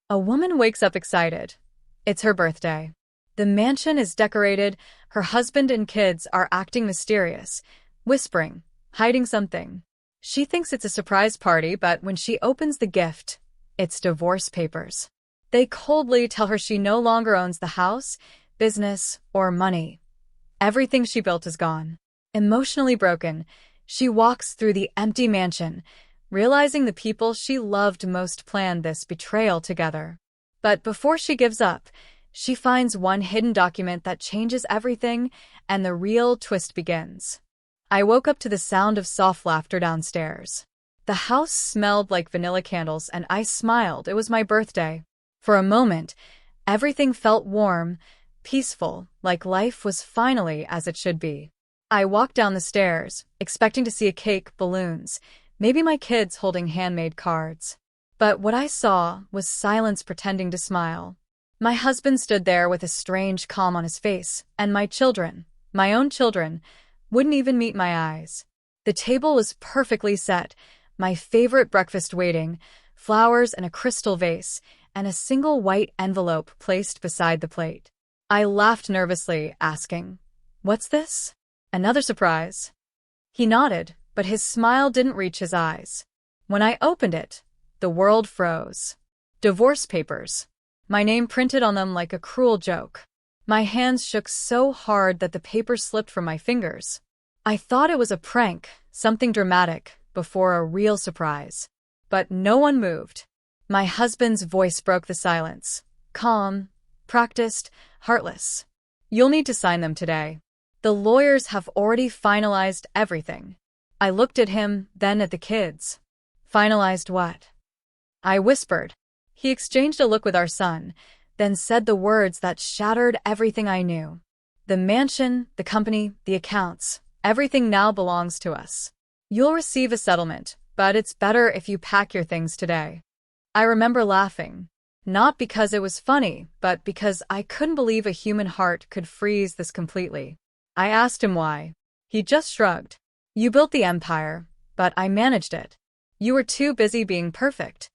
A woman wakes up excited. It's her birthday. The mansion is decorated, her husband and kids are acting mysterious, whispering, hiding something. She thinks it's a surprise party, but when she opens the gift, it's divorce papers. They coldly tell her she no longer owns the house, business, or money. Everything she built is gone. Emotionally broken, she walks through the empty mansion, realizing the people she loved most planned this betrayal together. But before she gives up, she finds one hidden document that changes everything, and the real twist begins. I woke up to the sound of soft laughter downstairs. The house smelled like vanilla candles, and I smiled. It was my birthday. For a moment, everything felt warm, peaceful, like life was finally as it should be. I walked down the stairs, expecting to see a cake, balloons, maybe my kids holding handmade cards. But what I saw was silence pretending to smile. My husband stood there with a strange calm on his face, and my children, my own children, wouldn't even meet my eyes. The table was perfectly set, my favorite breakfast waiting, flowers in a crystal vase, and a single white envelope placed beside the plate. I laughed nervously, asking, "What's this? Another surprise?" He nodded, but his smile didn't reach his eyes. When I opened it, the world froze. Divorce papers. My name printed on them like a cruel joke. My hands shook so hard that the paper slipped from my fingers. I thought it was a prank, something dramatic, before a real surprise. But no one moved. My husband's voice broke the silence. Calm, practiced, heartless. "You'll need to sign them today. The lawyers have already finalized everything." I looked at him, then at the kids. "Finalized what?" I whispered. He exchanged a look with our son, then said the words that shattered everything I knew. "The mansion, the company, the accounts, everything now belongs to us. You'll receive a settlement, but it's better if you pack your things today." I remember laughing. Not because it was funny, but because I couldn't believe a human heart could freeze this completely. I asked him why. He just shrugged. "You built the empire, but I managed it. You were too busy being perfect."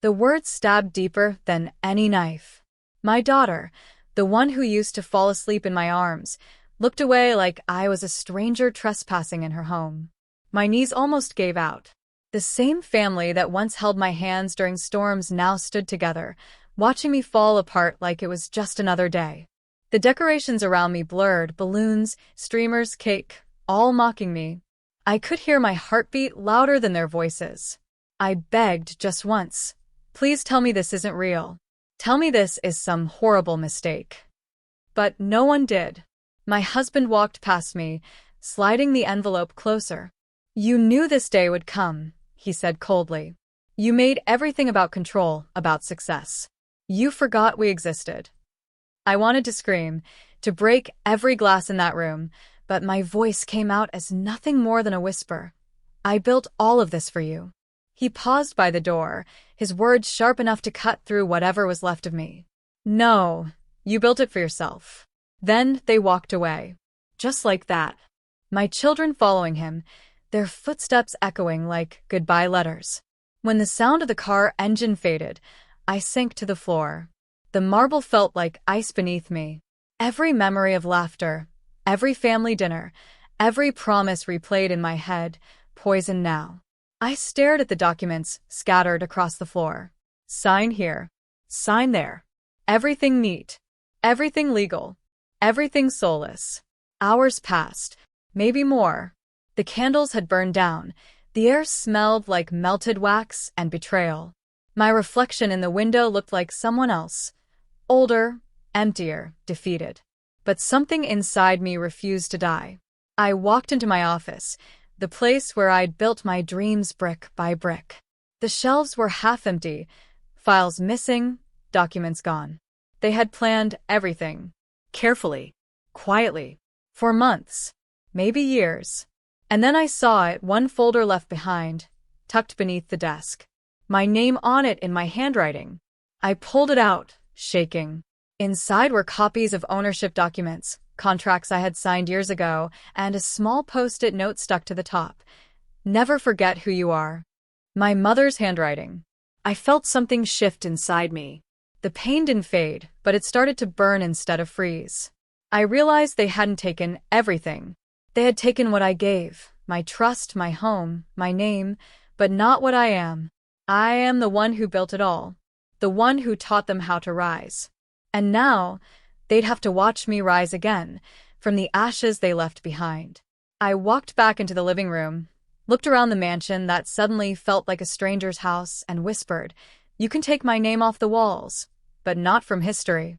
The words stabbed deeper than any knife. My daughter, the one who used to fall asleep in my arms, looked away like I was a stranger trespassing in her home. My knees almost gave out. The same family that once held my hands during storms now stood together, watching me fall apart like it was just another day. The decorations around me blurred, balloons, streamers, cake, all mocking me. I could hear my heartbeat louder than their voices. I begged just once. "Please tell me this isn't real. Tell me this is some horrible mistake." But no one did. My husband walked past me, sliding the envelope closer. "You knew this day would come," he said coldly. "You made everything about control, about success. You forgot we existed." I wanted to scream, to break every glass in that room, but my voice came out as nothing more than a whisper. "I built all of this for you." He paused by the door, his words sharp enough to cut through whatever was left of me. "No, you built it for yourself." Then they walked away. Just like that. My children following him, their footsteps echoing like goodbye letters. When the sound of the car engine faded, I sank to the floor. The marble felt like ice beneath me. Every memory of laughter, every family dinner, every promise replayed in my head, poisoned now. I stared at the documents scattered across the floor. Sign here. Sign there. Everything neat. Everything legal. Everything soulless. Hours passed. Maybe more. The candles had burned down. The air smelled like melted wax and betrayal. My reflection in the window looked like someone else. Older, emptier, defeated. But something inside me refused to die. I walked into my office, the place where I'd built my dreams brick by brick. The shelves were half empty, files missing, documents gone. They had planned everything. Carefully. Quietly. For months. Maybe years. And then I saw it, one folder left behind, tucked beneath the desk. My name on it in my handwriting. I pulled it out, shaking. Inside were copies of ownership documents, contracts I had signed years ago, and a small post-it note stuck to the top. "Never forget who you are." My mother's handwriting. I felt something shift inside me. The pain didn't fade, but it started to burn instead of freeze. I realized they hadn't taken everything. They had taken what I gave, my trust, my home, my name, but not what I am. I am the one who built it all, the one who taught them how to rise. And now, they'd have to watch me rise again, from the ashes they left behind. I walked back into the living room, looked around the mansion that suddenly felt like a stranger's house, and whispered, "You can take my name off the walls, but not from history."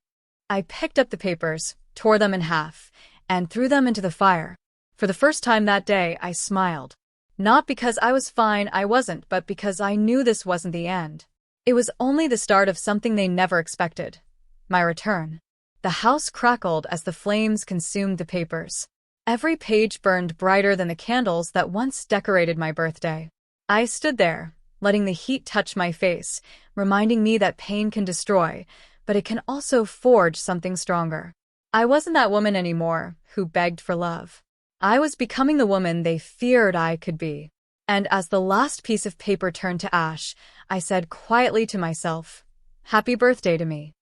I picked up the papers, tore them in half, and threw them into the fire. For the first time that day, I smiled. Not because I was fine, I wasn't, but because I knew this wasn't the end. It was only the start of something they never expected. My return. The house crackled as the flames consumed the papers. Every page burned brighter than the candles that once decorated my birthday. I stood there, letting the heat touch my face, reminding me that pain can destroy, but it can also forge something stronger. I wasn't that woman anymore, who begged for love. I was becoming the woman they feared I could be. And as the last piece of paper turned to ash, I said quietly to myself, "Happy birthday to me."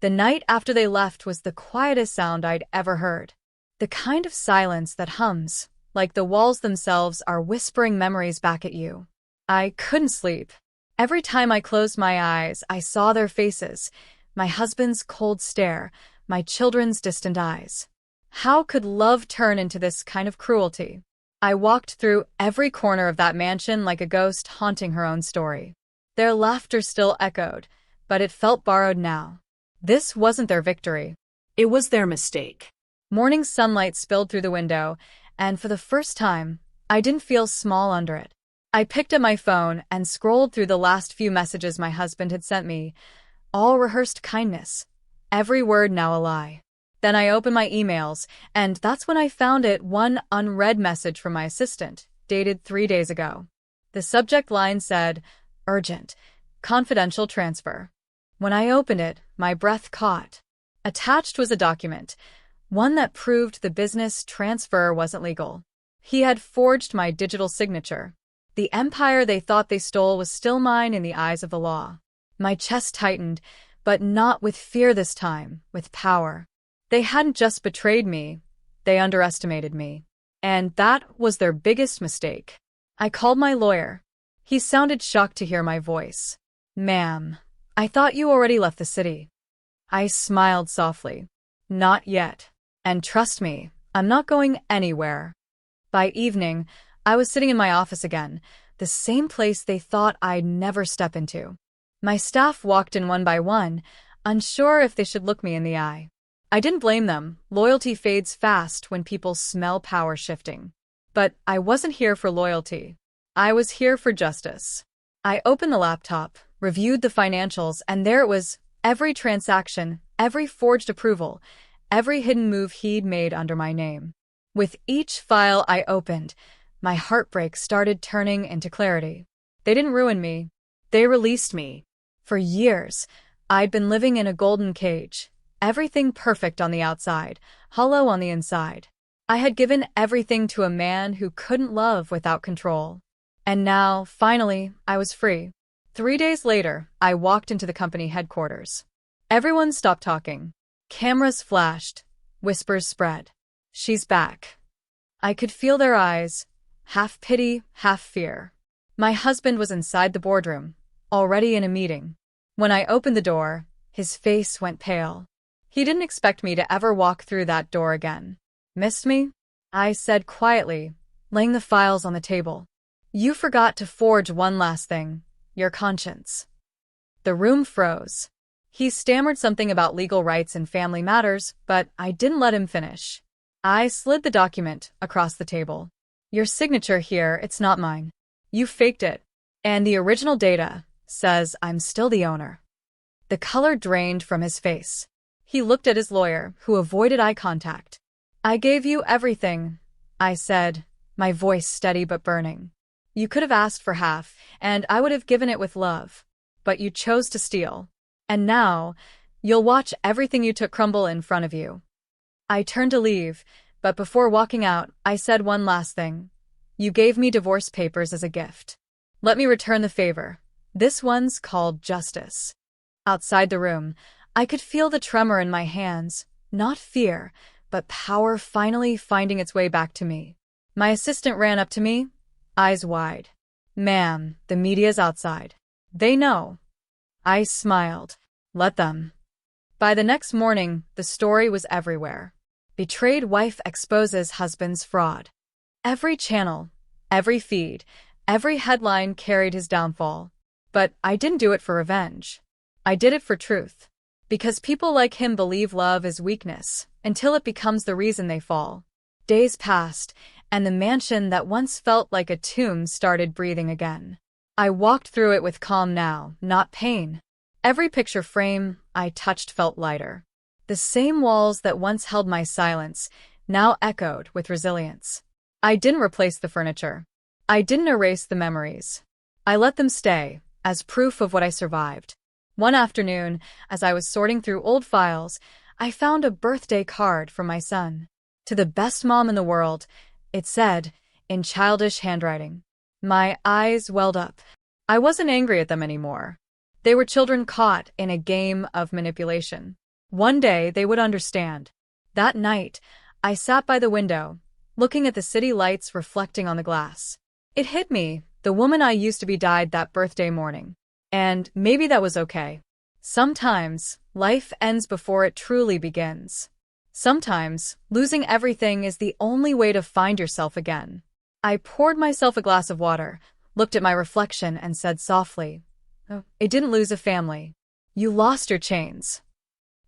The night after they left was the quietest sound I'd ever heard. The kind of silence that hums, like the walls themselves are whispering memories back at you. I couldn't sleep. Every time I closed my eyes, I saw their faces, my husband's cold stare, my children's distant eyes. How could love turn into this kind of cruelty? I walked through every corner of that mansion like a ghost haunting her own story. Their laughter still echoed, but it felt borrowed now. This wasn't their victory. It was their mistake. Morning sunlight spilled through the window, and for the first time, I didn't feel small under it. I picked up my phone and scrolled through the last few messages my husband had sent me, all rehearsed kindness, every word now a lie. Then I opened my emails, and that's when I found one unread message from my assistant, dated 3 days ago. The subject line said, "Urgent, confidential transfer." When I opened it, my breath caught. Attached was a document, one that proved the business transfer wasn't legal. He had forged my digital signature. The empire they thought they stole was still mine in the eyes of the law. My chest tightened, but not with fear this time, with power. They hadn't just betrayed me, they underestimated me. And that was their biggest mistake. I called my lawyer. He sounded shocked to hear my voice. "Ma'am, I thought you already left the city." I smiled softly. "Not yet. And trust me, I'm not going anywhere." By evening, I was sitting in my office again, the same place they thought I'd never step into. My staff walked in one by one, unsure if they should look me in the eye. I didn't blame them. Loyalty fades fast when people smell power shifting. But I wasn't here for loyalty. I was here for justice. I opened the laptop, reviewed the financials, and there it was, every transaction, every forged approval, every hidden move he'd made under my name. With each file I opened, my heartbreak started turning into clarity. They didn't ruin me. They released me. For years, I'd been living in a golden cage. Everything perfect on the outside, hollow on the inside. I had given everything to a man who couldn't love without control. And now, finally, I was free. 3 days later, I walked into the company headquarters. Everyone stopped talking. Cameras flashed. Whispers spread. "She's back." I could feel their eyes, half pity, half fear. My husband was inside the boardroom, already in a meeting. When I opened the door, his face went pale. He didn't expect me to ever walk through that door again. "Missed me?" I said quietly, laying the files on the table. "You forgot to forge one last thing, your conscience." The room froze. He stammered something about legal rights and family matters, but I didn't let him finish. I slid the document across the table. "Your signature here, it's not mine. You faked it. And the original data says I'm still the owner." The color drained from his face. He looked at his lawyer, who avoided eye contact. "I gave you everything," I said, my voice steady but burning. "You could have asked for half, and I would have given it with love. But you chose to steal. And now, you'll watch everything you took crumble in front of you." I turned to leave, but before walking out, I said one last thing. "You gave me divorce papers as a gift. Let me return the favor. This one's called justice. Outside the room, I could feel the tremor in my hands, not fear, but power finally finding its way back to me. My assistant ran up to me, eyes wide. "Ma'am, the media's outside. They know." I smiled. Let them. By the next morning, the story was everywhere. Betrayed wife exposes husband's fraud. Every channel, every feed, every headline carried his downfall. But I didn't do it for revenge. I did it for truth. Because people like him believe love is weakness, until it becomes the reason they fall. Days passed, and the mansion that once felt like a tomb started breathing again. I walked through it with calm now, not pain. Every picture frame I touched felt lighter. The same walls that once held my silence now echoed with resilience. I didn't replace the furniture. I didn't erase the memories. I let them stay, as proof of what I survived. One afternoon, as I was sorting through old files, I found a birthday card from my son. To the best mom in the world, it said, in childish handwriting. My eyes welled up. I wasn't angry at them anymore. They were children caught in a game of manipulation. One day they would understand. That night, I sat by the window, looking at the city lights reflecting on the glass. It hit me, the woman I used to be died that birthday morning. And maybe that was okay. Sometimes, life ends before it truly begins. Sometimes, losing everything is the only way to find yourself again. I poured myself a glass of water, looked at my reflection, and said softly, "Oh, it didn't lose a family. You lost your chains."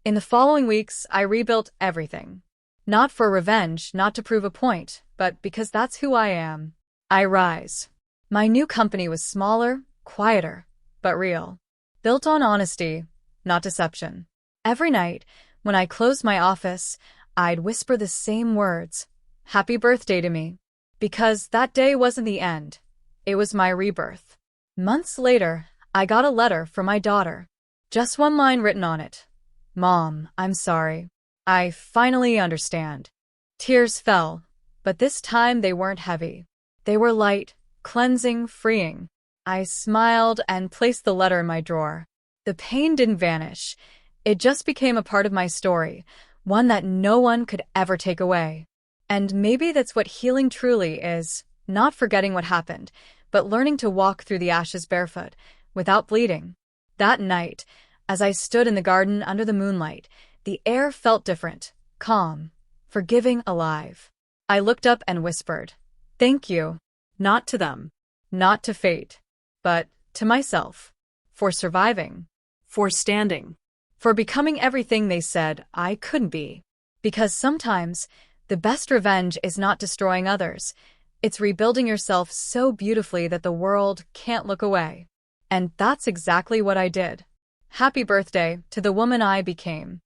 In the following weeks, I rebuilt everything. Not for revenge, not to prove a point, but because that's who I am. I rise. My new company was smaller, quieter, but real. Built on honesty, not deception. Every night, when I closed my office, I'd whisper the same words, "Happy birthday" to me. Because that day wasn't the end. It was my rebirth. Months later, I got a letter from my daughter. Just one line written on it. "Mom, I'm sorry. I finally understand." Tears fell, but this time they weren't heavy. They were light, cleansing, freeing. I smiled and placed the letter in my drawer. The pain didn't vanish. It just became a part of my story, one that no one could ever take away. And maybe that's what healing truly is, not forgetting what happened, but learning to walk through the ashes barefoot, without bleeding. That night, as I stood in the garden under the moonlight, the air felt different, calm, forgiving, alive. I looked up and whispered, "Thank you." Not to them. Not to fate, but to myself. For surviving. For standing. For becoming everything they said I couldn't be. Because sometimes, the best revenge is not destroying others. It's rebuilding yourself so beautifully that the world can't look away. And that's exactly what I did. Happy birthday to the woman I became.